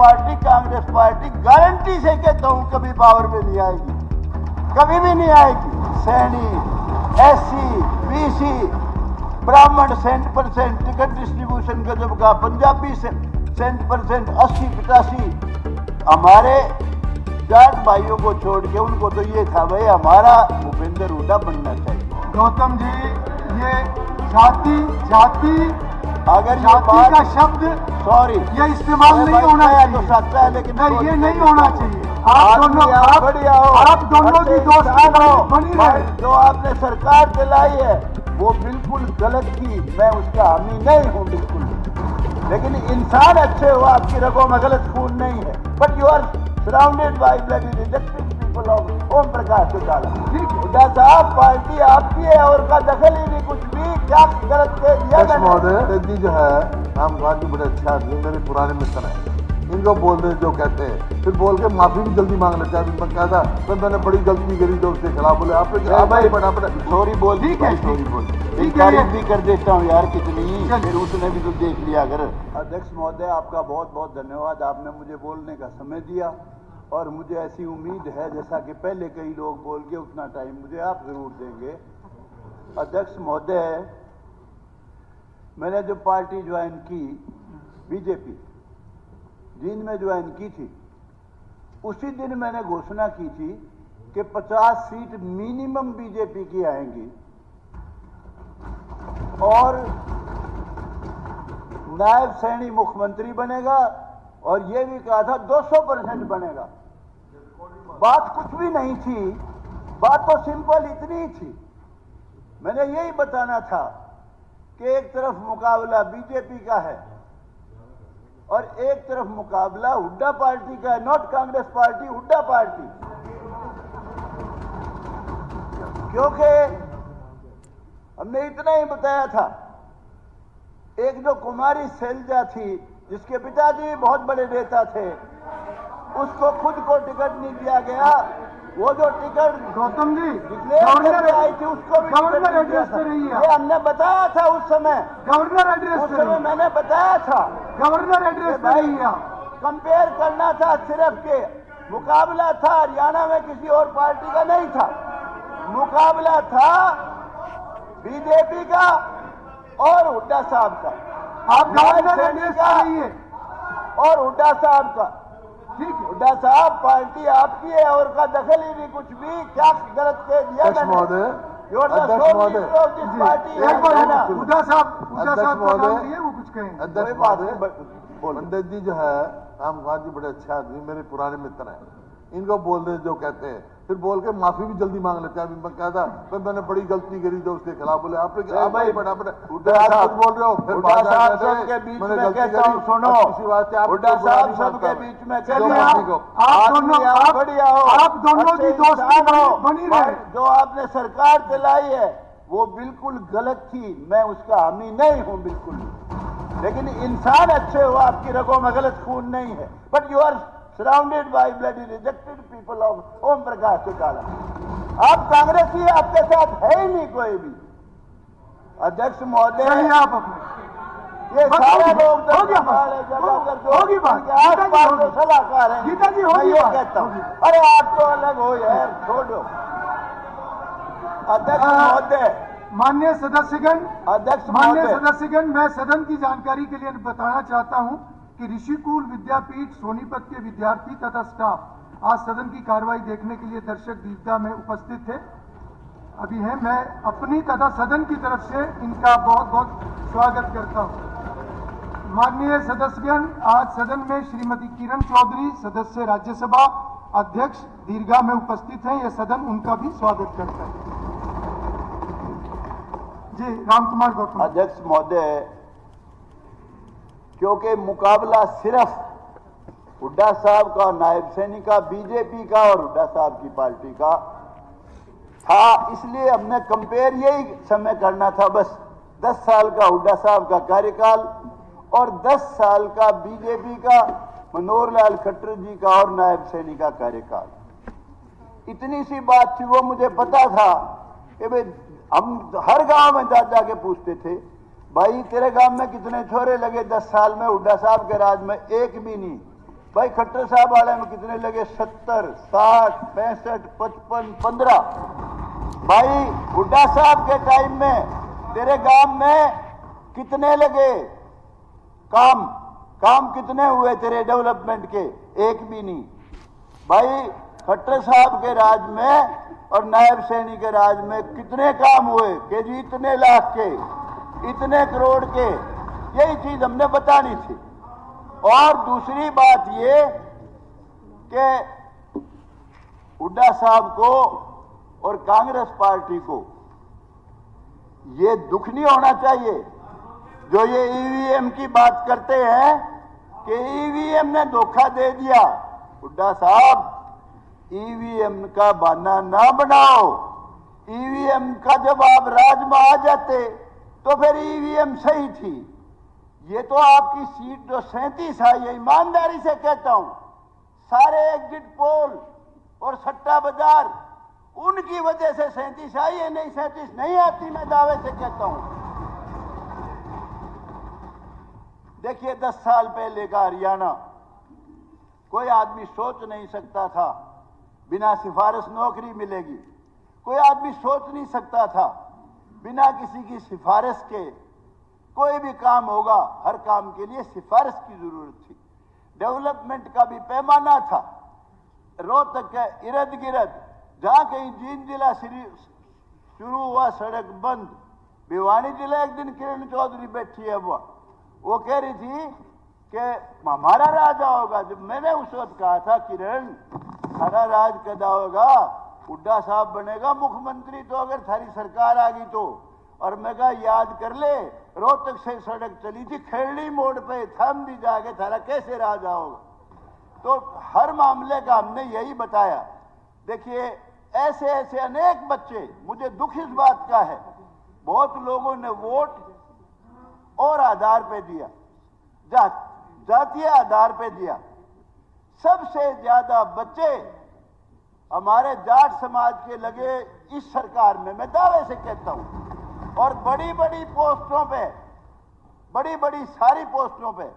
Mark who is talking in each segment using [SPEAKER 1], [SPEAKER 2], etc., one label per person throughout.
[SPEAKER 1] Party Congress party guarantee से कहता हूं कभी पावर में नहीं आएगी, कभी भी नहीं आएगी। सैनी, एससी, बीसी, ब्राह्मण 100% टिकट डिस्ट्रीब्यूशन का जब कहा, पंजाबी 100% 80-85, हमारे जाट भाइयों को छोड़ के उनको तो ये था भाई हमारा भूपेंद्र हुड्डा बनना चाहिए।
[SPEAKER 2] गौतम जी, ये जाति
[SPEAKER 1] अगर
[SPEAKER 2] जाति का शब्द
[SPEAKER 1] सॉरी
[SPEAKER 2] ये इस्तेमाल नहीं होना चाहिए,
[SPEAKER 1] तो सच है, लेकिन
[SPEAKER 2] नहीं ये नहीं होना चाहिए। आप दोनों की दोस्ती बनी रहे।
[SPEAKER 1] जो आपने सरकार चलाई है वो बिल्कुल गलत थी, मैं उसका हामी नहीं हूँ बिल्कुल, लेकिन इंसान अच्छे हो, आपकी रगों में गलत खून नहीं है। But you are surrounded by bloody rejected people of Om Prakash Chautala. Hooda साहब पार्टी आपकी है और का दखल ही नहीं, कुछ भी क्या गलत कह दिया
[SPEAKER 3] महोदय जी जो है राम कुमार जी बड़े अच्छे आदमी, मेरे पुराने मित्र हैं, इनको बोल रहे जो कहते हैं फिर बोल के माफी भी जल्दी मांग लेते हैं। मैं कहता तो मैंने बड़ी गलती करी जो उसके खिलाफ बोले आपने
[SPEAKER 1] सॉरी बोल दी, सॉरी बोल तारीफ भी कर देता हूँ यार कितनी, फिर उसने भी तो देख लिया अगर। अध्यक्ष महोदय आपका बहुत बहुत धन्यवाद, आपने मुझे बोलने का समय दिया और मुझे ऐसी उम्मीद है जैसा कि पहले कई लोग बोल के उतना टाइम मुझे आप जरूर देंगे। अध्यक्ष महोदय, मैंने जो पार्टी ज्वाइन की बीजेपी दिन में ज्वाइन की थी, उसी दिन मैंने घोषणा की थी कि 50 सीट मिनिमम बीजेपी की आएंगी और नायब सैनी मुख्यमंत्री बनेगा, और यह भी कहा था 200% बनेगा। बात कुछ भी नहीं थी, बात तो सिंपल इतनी ही थी। मैंने यही बताना था कि एक तरफ मुकाबला बीजेपी का है और एक तरफ मुकाबला हुड्डा पार्टी का है, not Congress party, Hooda party. क्योंकि हमने इतना ही बताया था, एक जो कुमारी शैलजा थी जिसके पिताजी बहुत बड़े नेता थे, उसको खुद को टिकट नहीं दिया गया। वो जो टिकट
[SPEAKER 2] गौतम जी
[SPEAKER 1] गवर्नर आई थी उसको भी
[SPEAKER 2] गवर्नर एड्रेस पे रही है,
[SPEAKER 1] ये हमने बताया था उस समय,
[SPEAKER 2] गवर्नर एड्रेस
[SPEAKER 1] उस
[SPEAKER 2] पे
[SPEAKER 1] समय मैंने बताया था
[SPEAKER 2] गवर्नर एड्रेस पे रही है।
[SPEAKER 1] कंपेयर करना था सिर्फ के मुकाबला था, हरियाणा में किसी और पार्टी का नहीं था, मुकाबला था बीजेपी का और हुड्डा साहब का।
[SPEAKER 2] आप गवर्नर एड्रेस पे रही है
[SPEAKER 1] और हुड्डा साहब का,
[SPEAKER 2] ठीक है।
[SPEAKER 1] हुड्डा साहब पार्टी आपकी है और का दखल ही नहीं, कुछ भी क्या गलत कह दिया
[SPEAKER 3] अध्यक्ष महोदय,
[SPEAKER 1] पार्टी
[SPEAKER 2] हुड्डा साहब का नाम लिए, वो कुछ कहें।
[SPEAKER 3] अध्यक्ष महोदय, पंडित जी जो है राम कुमार जी बड़े अच्छे आदमी, मेरे पुराने मित्र हैं, इनको बोल रहे जो कहते हैं फिर बोल के माफी भी जल्दी मांग लेते हैं। मैं कहता तो मैंने बड़ी गलती करी जो उसके खिलाफ बोले आपने बोल रहे हो, फिर
[SPEAKER 1] हुड्डा साहब सबके बीच में कहता हूं, सुनो, हुड्डा साहब सबके बीच में
[SPEAKER 2] आप दोनों की दोस्ती बनी रहे।
[SPEAKER 1] जो आपने सरकार चलाई है वो बिल्कुल गलत थी, मैं उसका हामी नहीं हूं बिल्कुल, लेकिन इंसान अच्छे हो, आपकी रगों में गलत खून नहीं है। But you are surrounded by bloody rejected people of Om Prakash Chautala. आप कांग्रेसी, आपके साथ है ही नहीं कोई भी। अध्यक्ष महोदय,
[SPEAKER 2] आप
[SPEAKER 1] ये सारे लोग
[SPEAKER 2] होगी बात,
[SPEAKER 1] सलाहकार हैं,
[SPEAKER 2] गीता जी
[SPEAKER 1] मैं ये कहता हूँ, अरे आप तो अलग हो यार, छोड़ो। अध्यक्ष महोदय,
[SPEAKER 2] माननीय सदस्यगण,
[SPEAKER 1] माननीय
[SPEAKER 2] सदस्यगण, मैं सदन की जानकारी के लिए बताना चाहता हूं कि ऋषिकुल विद्यापीठ सोनीपत के विद्यार्थी तथा स्टाफ आज सदन की कार्रवाई देखने के लिए दर्शक दीर्घा में उपस्थित थे, अभी है। मैं अपनी तथा सदन की तरफ से इनका बहुत बहुत स्वागत करता हूं। माननीय सदस्यगण, आज सदन में श्रीमती किरण चौधरी, सदस्य राज्यसभा अध्यक्ष, दीर्घा में उपस्थित हैं। यह सदन उनका भी स्वागत करता है। जी राम कुमार गौतम।
[SPEAKER 1] अध्यक्ष महोदय, क्योंकि मुकाबला सिर्फ हुड्डा साहब का, नायब सैनी का, बीजेपी का और हुड्डा साहब की पार्टी का था, इसलिए हमने कंपेयर यही समय करना था बस। 10 साल का हुड्डा साहब का कार्यकाल और 10 साल का बीजेपी का, मनोहर लाल खट्टर जी का और नायब सैनी का कार्यकाल, इतनी सी बात थी। वो मुझे पता था कि भाई हम हर गांव में जा के पूछते थे, भाई तेरे गांव में कितने छोरे लगे 10 साल में? हुड्डा साहब के राज में एक भी नहीं। भाई खट्टर साहब वाले में कितने लगे? 70, 60, 65, 55, 15। भाई हुड्डा साहब के टाइम में तेरे गांव में कितने लगे? काम कितने हुए तेरे डेवलपमेंट के? एक भी नहीं। भाई खट्टर साहब के राज में और नायब सैनी के राज में कितने काम हुए कि जी इतने लाख के, इतने करोड़ के? यही चीज हमने बतानी थी। और दूसरी बात ये कि हुड्डा साहब को और कांग्रेस पार्टी को ये दुख नहीं होना चाहिए जो ये ईवीएम की बात करते हैं कि ईवीएम ने धोखा दे दिया। हुड्डा साहब, ईवीएम का बहाना ना बनाओ। ईवीएम का जब आप राज में आ जाते तो फिर ईवीएम सही थी। ये तो आपकी सीट जो 37 है, ये ईमानदारी से कहता हूं, सारे एग्जिट पोल और सट्टा बाजार उनकी वजह से 37 आई है, नहीं 37 नहीं आती, मैं दावे से कहता हूं। देखिए 10 साल पहले का हरियाणा, कोई आदमी सोच नहीं सकता था बिना सिफारिश नौकरी मिलेगी। कोई आदमी सोच नहीं सकता था बिना किसी की सिफारिश के कोई भी काम होगा। हर काम के लिए सिफारिश की जरूरत थी। डेवलपमेंट का भी पैमाना था। रोहतक के इर्द गिर्द जहां कहीं जींद जिला शुरू हुआ सड़क बंद। भिवानी जिला एक दिन किरण चौधरी बैठी है, वो कह रही थी कि हमारा राज होगा। जब मैंने उस वक्त कहा था किरण हमारा राज कदा होगा, हुड्डा साहब बनेगा मुख्यमंत्री तो अगर थारी सरकार आ गई तो। और मैं कहा याद कर ले, रोहतक से सड़क चली थी खेड़ी मोड़ पे, थम दी जाके थारा कैसे राज होगा। तो हर मामले का हमने यही बताया। देखिए ऐसे ऐसे अनेक बच्चे, मुझे दुख इस बात का है, बहुत लोगों ने वोट और आधार पे दिया, जातीय आधार पे दिया। सबसे ज्यादा बच्चे हमारे जाट समाज के लगे इस सरकार में, मैं दावे से कहता हूं। और बड़ी बड़ी पोस्टों पे, बड़ी बड़ी सारी पोस्टों पे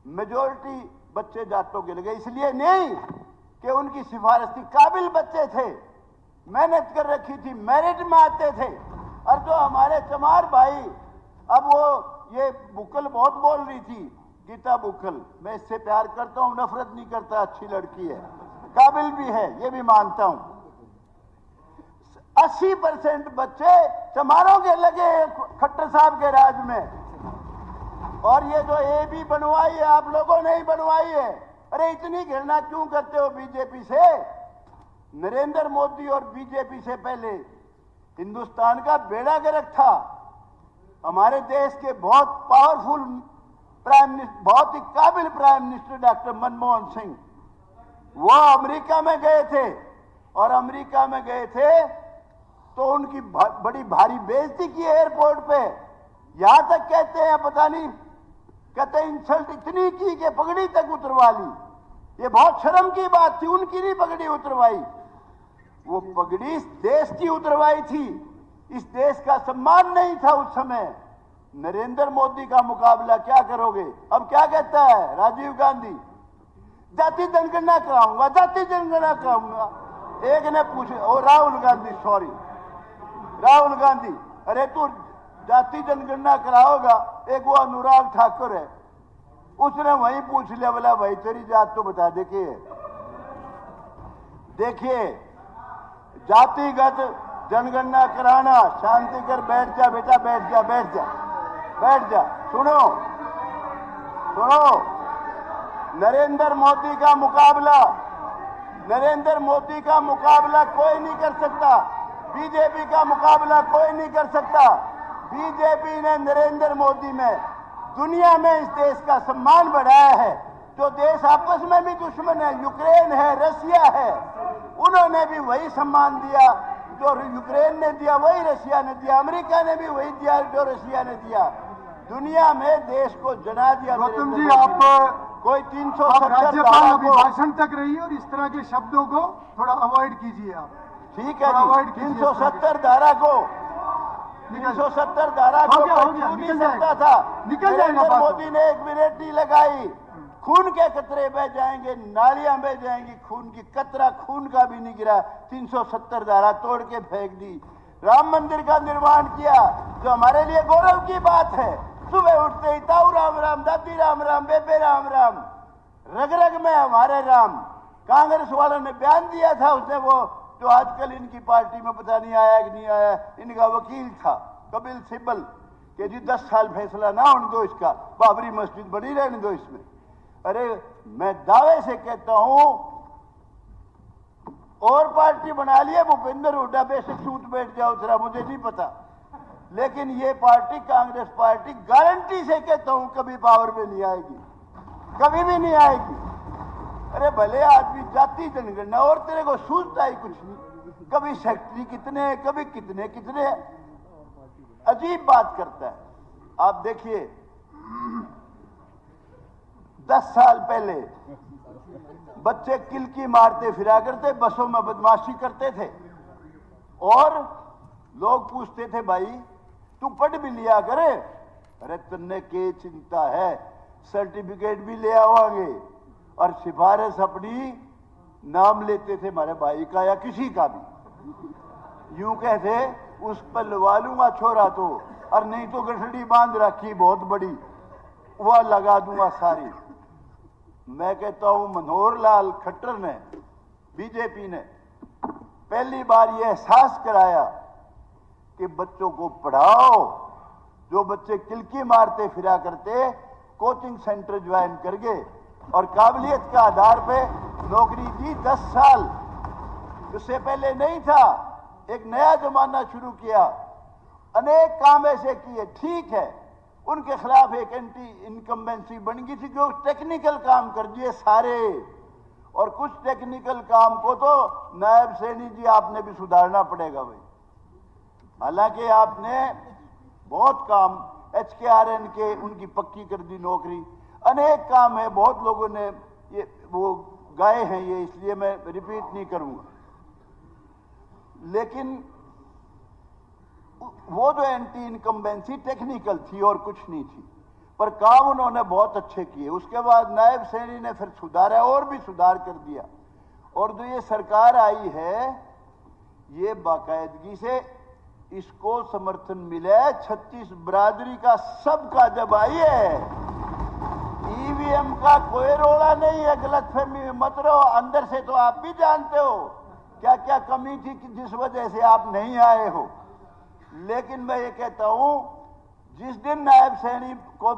[SPEAKER 1] मेजोरिटी बच्चे जाटों के लगे। इसलिए नहीं कि उनकी सिफारिश थी, काबिल बच्चे थे, मेहनत कर रखी थी, मेरिट में आते थे। और जो हमारे चमार भाई, अब वो ये बुक्कल बहुत बोल रही थी, गीता बुक्कल, मैं इससे प्यार करता हूं, नफरत नहीं करता, अच्छी लड़की है, काबिल भी है, ये भी मानता हूं। 80% बच्चे चमारों के लगे खट्टर साहब के राज में। और ये जो एबी बनवाई है आप लोगों ने ही बनवाई है। अरे इतनी घृणा क्यों करते हो बीजेपी से? नरेंद्र मोदी और बीजेपी से पहले हिंदुस्तान का बेड़ा गर्क था। हमारे देश के बहुत पावरफुल प्राइम मिनिस्टर, बहुत ही काबिल prime minister doctor Manmohan Singh, वो अमेरिका में गए थे। और अमेरिका में गए थे तो उनकी बड़ी भारी बेइज्जती की एयरपोर्ट पे। यहां तक कहते हैं, पता नहीं, कहते इंसल्ट इतनी की कि पगड़ी तक उतरवा ली। ये बहुत शर्म की बात थी, उनकी नहीं पगड़ी उतरवाई, वो पगड़ी इस देश की उतरवाई थी। इस देश का सम्मान नहीं था उस समय। नरेंद्र मोदी का मुकाबला क्या करोगे? अब क्या कहता है राजीव गांधी? जाति जनगणना कराऊंगा, जाति जनगणना कराऊंगा। एक ने पूछा, और राहुल गांधी, सॉरी राहुल गांधी, अरे तू जाति जनगणना कराओगा? एक वो अनुराग ठाकुर है, उसने वही पूछ लिया, बोला भाई तेरी जात तो बता दे के। देखिए जातिगत जनगणना कराना, शांति कर, बैठ जा बेटा, बैठ जा, बैठ जा, बैठ जा। सुनो सुनो, नरेंद्र मोदी का मुकाबला, नरेंद्र मोदी का मुकाबला कोई नहीं कर सकता। बीजेपी का मुकाबला कोई नहीं कर सकता। बीजेपी ने नरेंद्र मोदी में दुनिया में इस देश का सम्मान बढ़ाया है। जो देश आपस में भी दुश्मन है, यूक्रेन है, रशिया है, उन्होंने भी वही सम्मान दिया जो यूक्रेन ने दिया, वही रशिया ने दिया। अमेरिका ने भी वही दिया जो रशिया ने दिया। दुनिया में देश को जना दिया।
[SPEAKER 2] गौतम जी, आप
[SPEAKER 1] कोई 370
[SPEAKER 2] राज्यपाल अभिभाषण तक रही और इस तरह के शब्दों को थोड़ा अवॉइड कीजिए आप।
[SPEAKER 1] ठीक है जी, 370 धारा को, 370 धारा को
[SPEAKER 2] हो गया,
[SPEAKER 1] नहीं सकता था।
[SPEAKER 2] निकल जाएगा।
[SPEAKER 1] मोदी ने 1 मिनट नहीं लगाई, खून के कतरे बह जाएंगे, नालियां बह जाएंगी, खून की कतरा खून का भी नहीं गिरा। 370 धारा तोड़ के फेंक दी। राम मंदिर का निर्माण किया जो हमारे लिए गौरव की बात है। सुबह उठते ही ताऊ राम राम, दादी राम राम, बेबे राम राम, रग रग में हमारे राम। कांग्रेस वालों ने बयान दिया था, उसने वो जो आजकल इनकी पार्टी में पता नहीं आया कि नहीं आया, इनका वकील था कपिल सिब्बल, कि जी 10 साल फैसला ना होने दो इसका, बाबरी मस्जिद बनी रहने दो इसमें। अरे मैं दावे से कहता हूं, और पार्टी बना लिए भूपेंद्र हुड्डा बेशक सूत बैठ जाओ जरा, मुझे नहीं पता, लेकिन ये पार्टी कांग्रेस पार्टी गारंटी से कहता हूं कभी पावर में नहीं आएगी, कभी भी नहीं आएगी। अरे भले आदमी जाति जनगणना और तेरे को सूझता ही कुछ नहीं, कभी सेक्रेटरी कितने, कभी कितने कितने, अजीब बात करता है। आप देखिए 10 साल पहले बच्चे किलकी मारते फिरा करते, बसों में बदमाशी करते थे, और लोग पूछते थे भाई तू पढ़ भी लिया करे। अरे तन्ने के चिंता है, सर्टिफिकेट भी ले आवांगे, और सिफारिश अपनी नाम लेते थे हमारे भाई का या किसी का भी, यूं कहते उस पर लगा लूंगा छोरा तो, और नहीं तो गठड़ी बांध रखी बहुत बड़ी, वह लगा दूंगा सारी। मैं कहता हूं मनोहर लाल खट्टर ने, बीजेपी ने पहली बार यह एहसास कराया कि बच्चों को पढ़ाओ। जो बच्चे किलकी मारते फिरा करते, कोचिंग सेंटर ज्वाइन करके और काबिलियत के आधार पे नौकरी दी। 10 साल उससे पहले नहीं था, एक नया जमाना शुरू किया, अनेक काम ऐसे किए। ठीक है, उनके खिलाफ एक एंटी इनकम्बेंसी बन गई थी, जो टेक्निकल काम कर दिए सारे, और कुछ टेक्निकल काम को तो नायब सैनी जी आपने भी सुधारना पड़ेगा भाई। हालांकि आपने बहुत काम HKRN के उनकी पक्की कर दी नौकरी, अनेक काम है, बहुत लोगों ने ये वो गाए हैं ये, इसलिए मैं रिपीट नहीं करूंगा। लेकिन वो जो एंटी इनकम्बेंसी टेक्निकल थी और कुछ नहीं थी, पर काम उन्होंने बहुत अच्छे किए। उसके बाद नायब सैनी ने फिर सुधारा और भी सुधार कर दिया, और जो ये सरकार आई है ये बाकायदगी से इसको समर्थन मिला है 36 बरादरी का, सबका। जब आई है EVM का कोई रोड़ा नहीं है, गलतफहमी में मत रहो। अंदर से तो आप भी जानते हो क्या क्या कमी थी कि जिस वजह से आप नहीं आए हो। लेकिन मैं ये कहता हूं, जिस दिन नायब सैनी को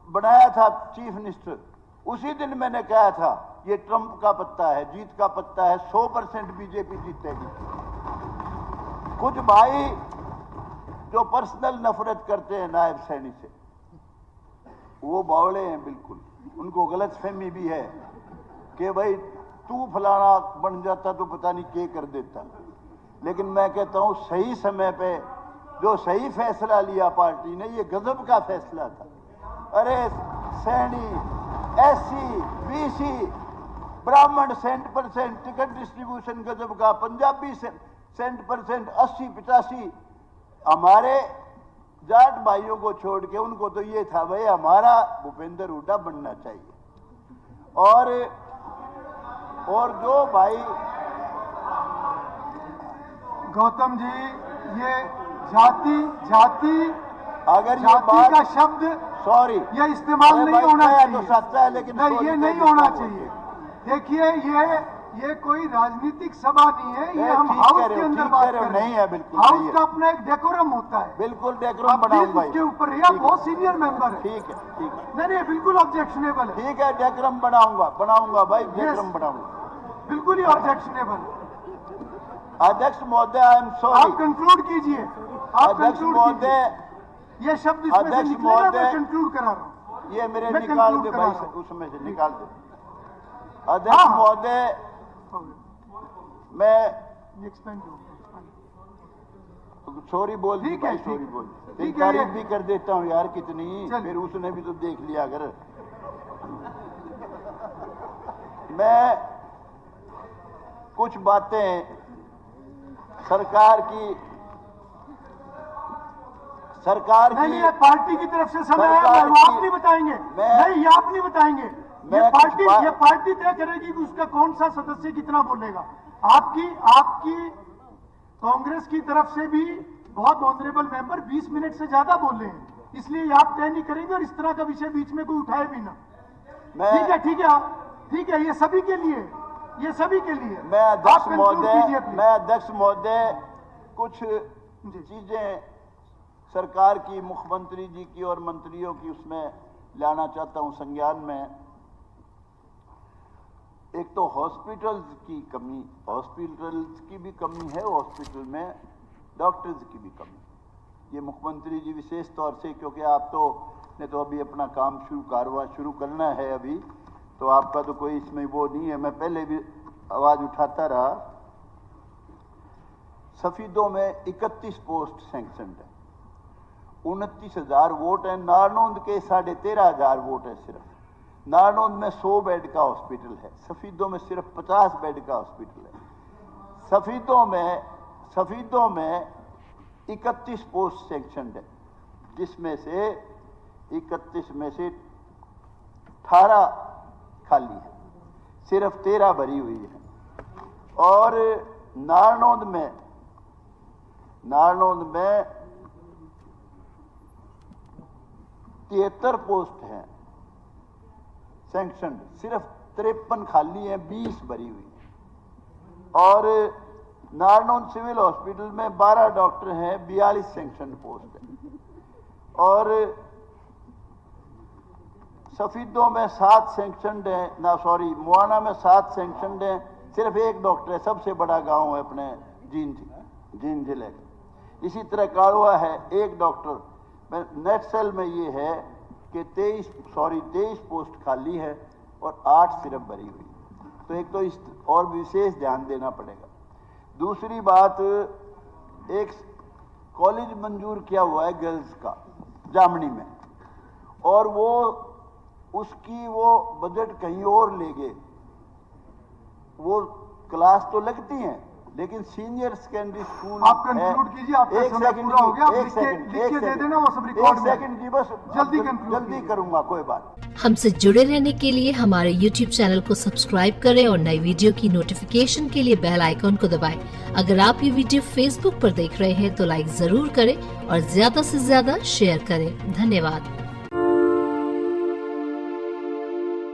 [SPEAKER 1] बनाया था चीफ मिनिस्टर, उसी दिन मैंने कहा था ये ट्रंप का पत्ता है, जीत का पत्ता है, 100% बीजेपी जीतेगी। कुछ भाई जो पर्सनल नफरत करते हैं नायब सैनी से, वो बावड़े हैं बिल्कुल, उनको गलतफहमी भी है कि भाई तू फलाना बन जाता तो पता नहीं क्या कर देता। लेकिन मैं कहता हूं सही समय पे जो सही फैसला लिया पार्टी ने, ये गजब का फैसला था। अरे सैनी, SC, BC, ब्राह्मण 100% टिकट डिस्ट्रीब्यूशन गजब का, पंजाबी 100% 80-85, हमारे जाट भाइयों को छोड़ के उनको तो ये था भाई हमारा भूपेंद्र हुड्डा बनना चाहिए। और जो भाई
[SPEAKER 2] गौतम जी, ये जाति
[SPEAKER 1] अगर ये
[SPEAKER 2] जाति
[SPEAKER 1] बात
[SPEAKER 2] का शब्द
[SPEAKER 1] सॉरी
[SPEAKER 2] ये इस्तेमाल नहीं होना चाहिए,
[SPEAKER 1] तो सच्चा है, लेकिन
[SPEAKER 2] नहीं ये नहीं होना चाहिए। देखिए ये कोई राजनीतिक सभा नहीं है, ये हम हाउस के अंदर बात कर रहे हैं।
[SPEAKER 1] नहीं है, बिल्कुल
[SPEAKER 2] हाउस का अपना एक डेकोरम होता है,
[SPEAKER 1] बिल्कुल डेकोरम बनाऊंगा
[SPEAKER 2] उसके ऊपर यह बहुत सीनियर मेंबर है।
[SPEAKER 1] ठीक है
[SPEAKER 2] नहीं बिल्कुल ऑब्जेक्शनेबल है।
[SPEAKER 1] ठीक है, डेकोरम बनाऊंगा भाई, डेकोरम बनाऊंगा,
[SPEAKER 2] बिल्कुल ही ऑब्जेक्शनेबल है।
[SPEAKER 1] अध्यक्ष महोदय, आई एम सॉरी,
[SPEAKER 2] आप कंक्लूड कीजिए, आप
[SPEAKER 1] अध्यक्ष
[SPEAKER 2] कंक्लूड
[SPEAKER 1] महोदय,
[SPEAKER 2] कीजिए। ये शब्द इसमें से निकलेगा, मैं कंक्लूड करा रहा हूं।
[SPEAKER 1] ये मेरे
[SPEAKER 2] मैं
[SPEAKER 1] निकाल
[SPEAKER 2] conclude
[SPEAKER 1] दे
[SPEAKER 2] करा
[SPEAKER 1] भाई,
[SPEAKER 2] रहा हूं।
[SPEAKER 1] उसमें से निकाल दे। अध्यक्ष महोदय, मैं
[SPEAKER 2] एक्सपेंड
[SPEAKER 1] सॉरी बोल दी
[SPEAKER 2] ठीक है,
[SPEAKER 1] भाई,
[SPEAKER 2] ठीक
[SPEAKER 1] सॉरी
[SPEAKER 2] है।
[SPEAKER 1] बोल,
[SPEAKER 2] ठीक
[SPEAKER 1] तेरी
[SPEAKER 2] है,
[SPEAKER 1] तारीफ
[SPEAKER 2] ये-
[SPEAKER 1] भी कर देता हूँ यार कितनी,
[SPEAKER 2] चल।
[SPEAKER 1] फिर उसने भी तो देख लिया अगर। मैं कुछ बातें सरकार
[SPEAKER 2] नहीं,
[SPEAKER 1] की
[SPEAKER 2] ये पार्टी की तरफ से समय है,
[SPEAKER 1] सरकार
[SPEAKER 2] वो आप
[SPEAKER 1] की-
[SPEAKER 2] नहीं बताएंगे।
[SPEAKER 1] मैं-
[SPEAKER 2] नहीं, ये आप नहीं बताएंगे,
[SPEAKER 1] मैं
[SPEAKER 2] ये पार्टी तय करेगी कि उसका कौन सा सदस्य कितना बोलेगा। आपकी कांग्रेस की तरफ से भी बहुत ऑनरेबल मेंबर 20 मिनट से ज्यादा बोले हैं, इसलिए आप तय नहीं करेंगे और इस तरह का विषय बीच में कोई उठाए भी ना। ठीक है, ये सभी के लिए,
[SPEAKER 1] मैं अध्यक्ष महोदय कुछ चीजें सरकार की, मुख्यमंत्री जी की और मंत्रियों की उसमें लाना चाहता हूं संज्ञान में। एक तो हॉस्पिटल्स की भी कमी है, हॉस्पिटल में डॉक्टर्स की भी कमी। ये मुख्यमंत्री जी विशेष तौर से, क्योंकि आप तो ने तो अभी अपना काम शुरू करना है अभी, तो आपका तो कोई इसमें वो नहीं है। मैं पहले भी आवाज उठाता रहा। सफीदों में 31 पोस्ट सैंक्शनड है, 29,000 वोट है। नारनौंद के 13,500 वोट है सिर्फ। नारनौंद में 100 बेड का हॉस्पिटल है, सफीदों में सिर्फ 50 बेड का हॉस्पिटल है। सफीदों में 31 पोस्ट सैंक्शनड है, जिसमें से 31 में से 18 खाली है, सिर्फ 13 भरी हुई है। और नारनौंद में 73 पोस्ट हैं सैंक्शनड, सिर्फ 53 खाली है, 20 भरी हुई है। और नारनौंद सिविल हॉस्पिटल में 12 डॉक्टर हैं, 42 सैंक्शनड पोस्ट है। और सफीदों में 7 सैंक्शनड है, मुआना में 7 सैंक्शनड है, सिर्फ 1 डॉक्टर है। सबसे बड़ा गांव है अपने जींद जिले का। इसी तरह काड़वा है, 1 डॉक्टर। नेट सेल में ये है कि 23 पोस्ट खाली है और 8 सिर्फ भरी हुई। तो एक तो इस और विशेष ध्यान देना पड़ेगा। दूसरी बात, एक कॉलेज मंजूर किया हुआ है गर्ल्स का जामनी में, और उसकी बजट कहीं और ले गए। वो क्लास तो लगती हैं, लेकिन सीनियर सेकेंडरी स्कूल।
[SPEAKER 2] आप कंक्लूड कीजिए, आपका समय पूरा हो गया। लिख के दे देना, वो सब रिकॉर्ड में।
[SPEAKER 1] 1 सेकंड जी, बस जल्दी करूंगा, कोई बात।
[SPEAKER 4] हमसे जुड़े रहने के लिए हमारे YouTube चैनल को सब्सक्राइब करें और नई वीडियो की नोटिफिकेशन के लिए बेल आइकॉन को दबाएं। अगर आप ये वीडियो Facebook पर देख रहे हैं तो लाइक जरूर करें और ज्यादा से ज्यादा शेयर करें। धन्यवाद।